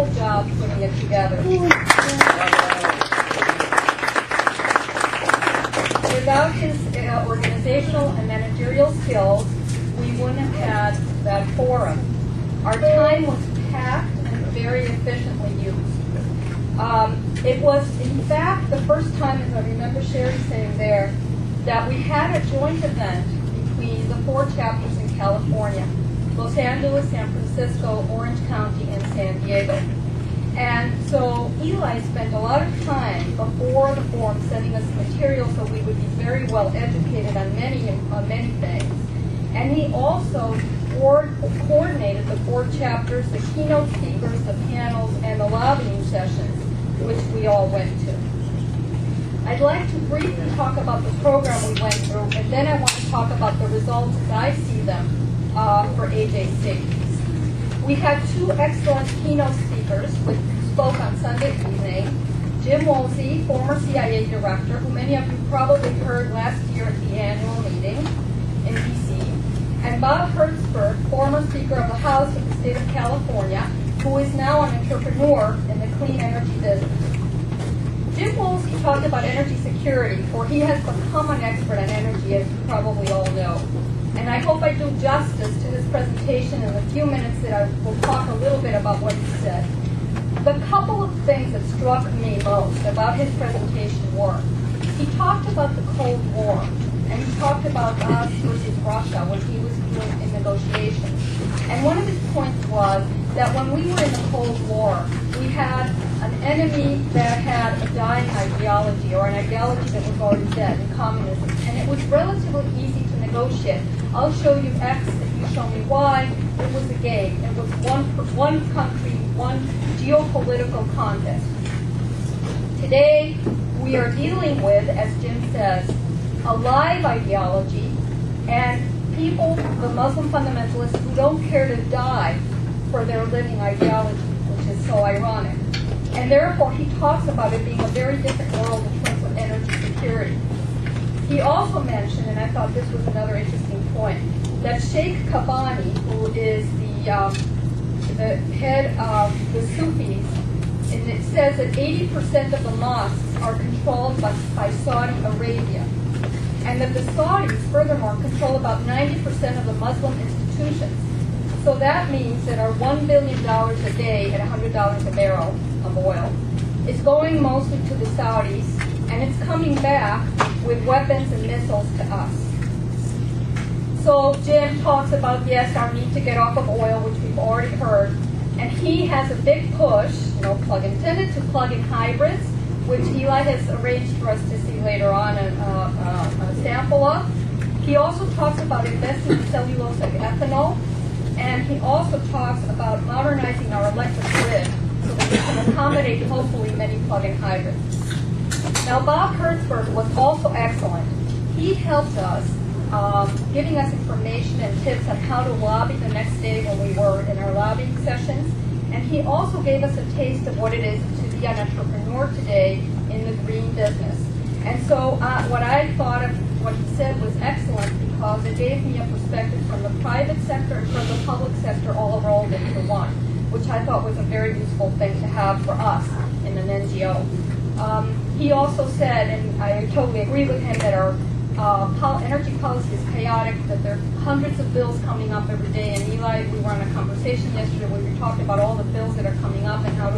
wonderful job putting it together. Without his organizational and managerial skills, we wouldn't have had that forum. Our time was packed and very efficiently used. It was, in fact, the first time, as I remember Sherry saying there, that we had a joint event between the 4 chapters in California: Los Angeles, San Francisco, Orange County, and San Diego. And so Eli spent a lot of time before the forum sending us material so we would be very well educated on many things. And he also coordinated the 4 chapters, the keynote speakers, the panels, and the lobbying sessions, which we all went to. I'd like to briefly talk about the program we went through, and then I want to talk about the results as I see them for AJC. We had 2 excellent keynote speakers who spoke on Sunday evening. Jim Woolsey, former CIA director, who many of you probably heard last year at the annual meeting in D.C., and Bob Hertzberg, former Speaker of the House of the state of California, who is now an entrepreneur in the clean energy business. Jim Woolsey talked about energy security, for he has become an expert on energy, as you probably all know. And I hope I do justice to his presentation in the few minutes that I will talk a little bit about what he said. The couple of things that struck me most about his presentation were, he talked about the Cold War, and he talked about us versus Russia when he was doing in negotiations. And one of his points was that when we were in the Cold War, we had an enemy that had a dying ideology, or an ideology that was already dead, in communism. And it was relatively easy to negotiate. I'll show you X if you show me Y. It was a game. It was one country, one geopolitical contest. Today, we are dealing with, as Jim says, a live ideology and people, the Muslim fundamentalists, who don't care to die for their living ideology, which is so ironic. And therefore, he talks about it being a very different world in terms of energy security. He also mentioned, and I thought this was another interesting point, that Sheikh Kabani, who is the head of the Sufis, and it says that 80% of the mosques are controlled by Saudi Arabia, and that the Saudis, furthermore, control about 90% of the Muslim institutions. So that means that our $1 billion a day at $100 a barrel of oil is going mostly to the Saudis, and it's coming back with weapons and missiles to us. So Jim talks about, yes, our need to get off of oil, which we've already heard, and he has a big push, no plug intended, to plug in hybrids, which Eli has arranged for us to see later on a sample of. He also talks about investing in cellulosic ethanol, and he also talks about modernizing our electric grid so that we can accommodate, hopefully, many plug-in hybrids. Now, Bob Hertzberg was also excellent. He helped us, giving us information and tips on how to lobby the next day when we were in our lobbying sessions. And he also gave us a taste of what it is to be an entrepreneur today in the green business. And so what I thought of what he said was excellent because it gave me a perspective from the private sector and from the public sector all rolled into one, which I thought was a very useful thing to have for us in an NGO. He also said, and I totally agree with him, that our energy policy is chaotic, that there are hundreds of bills coming up every day. And Eli, we were on a conversation yesterday where we were talking about all the bills that are coming up and how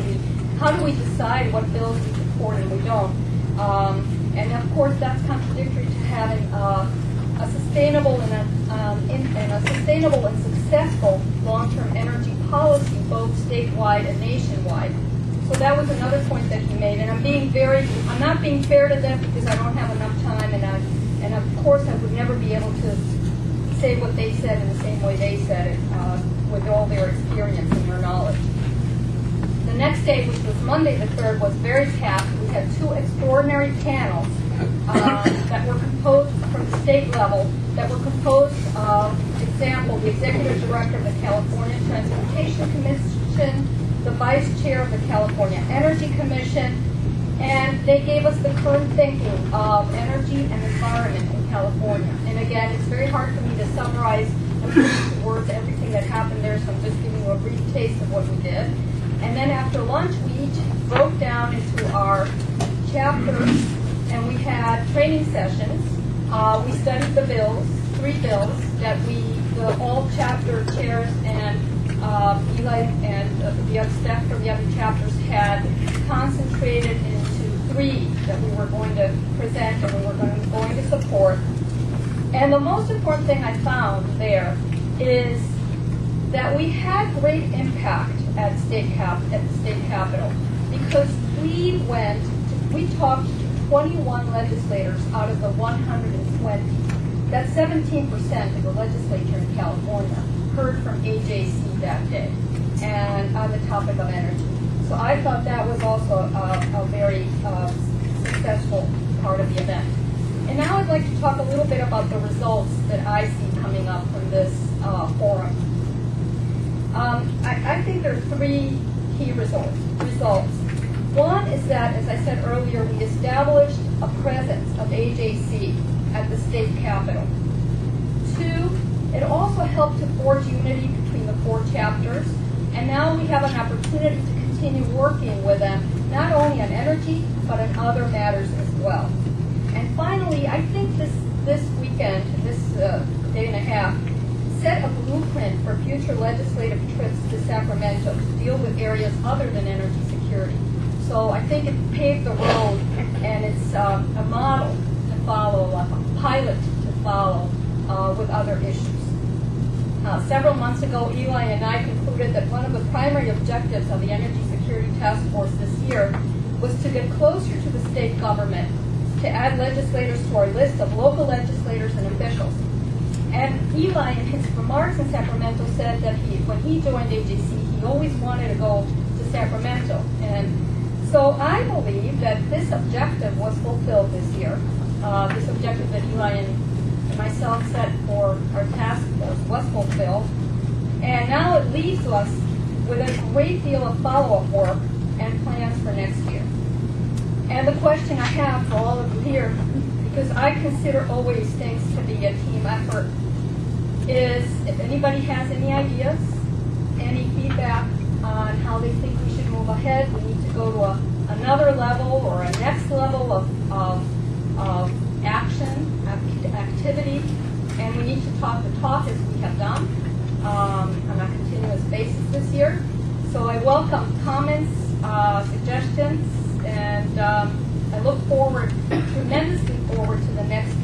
do we decide what bills we support and we don't. And of course, that's contradictory to having a sustainable and successful long-term energy policy, both statewide and nationwide. So that was another point that he made, and I'm not being fair to them because I don't have enough time, and of course I would never be able to say what they said in the same way they said it, with all their experience and their knowledge. The next day, which was Monday the 3rd, was very packed. We had 2 extraordinary panels that were composed from the state level, that were composed of, for example, the executive director of the California Transportation Commission, the vice chair of the California Energy Commission, and they gave us the current thinking of energy and environment in California. And again, it's very hard for me to summarize and put into words everything that happened there, so I'm just giving you a brief taste of what we did. And then after after lunch, we each broke down into our chapters, and we had training sessions. We studied the bills, 3 bills that all chapter chairs and Eli and the other staff from the other chapters had concentrated into 3 that we were going to present and we were going to support. And the most important thing I found there is that we had great impact at the state capitol because we talked to 21 legislators out of the 120. That's 17% of the legislature in California heard from AJC that day, and on the topic of energy. So I thought that was also a very successful part of the event. And now I'd like to talk a little bit about the results that I see coming up from this forum. I think there are 3 key results. One is that, as I said earlier, we established a presence of AJC at the state capitol. 2, it also helped to forge unity between the 4 chapters, and now we have an opportunity to continue working with them, not only on energy, but on other matters as well. And finally, I think this weekend, this day and a half, set a blueprint for future legislative trips to Sacramento to deal with areas other than energy security. So I think it paved the road, and it's a model to follow, a pilot to follow with other issues. Several months ago, Eli and I concluded that one of the primary objectives of the Energy Security Task Force this year was to get closer to the state government, to add legislators to our list of local legislators and officials. And Eli, in his remarks in Sacramento, said that when he joined AJC, he always wanted to go to Sacramento. And so I believe that this objective was fulfilled this year. This objective that Eli and myself set for our task force was fulfilled. And now it leaves us with a great deal of follow-up work and plans for next year. And the question I have for all of you here, because I consider always things to be a team effort, is if anybody has any ideas, any feedback on how they think we should move ahead, we need to go to another level or a next level of action, activity, and we need to talk the talk as we have done on a continuous basis this year. So I welcome comments, suggestions, and I look tremendously forward to the next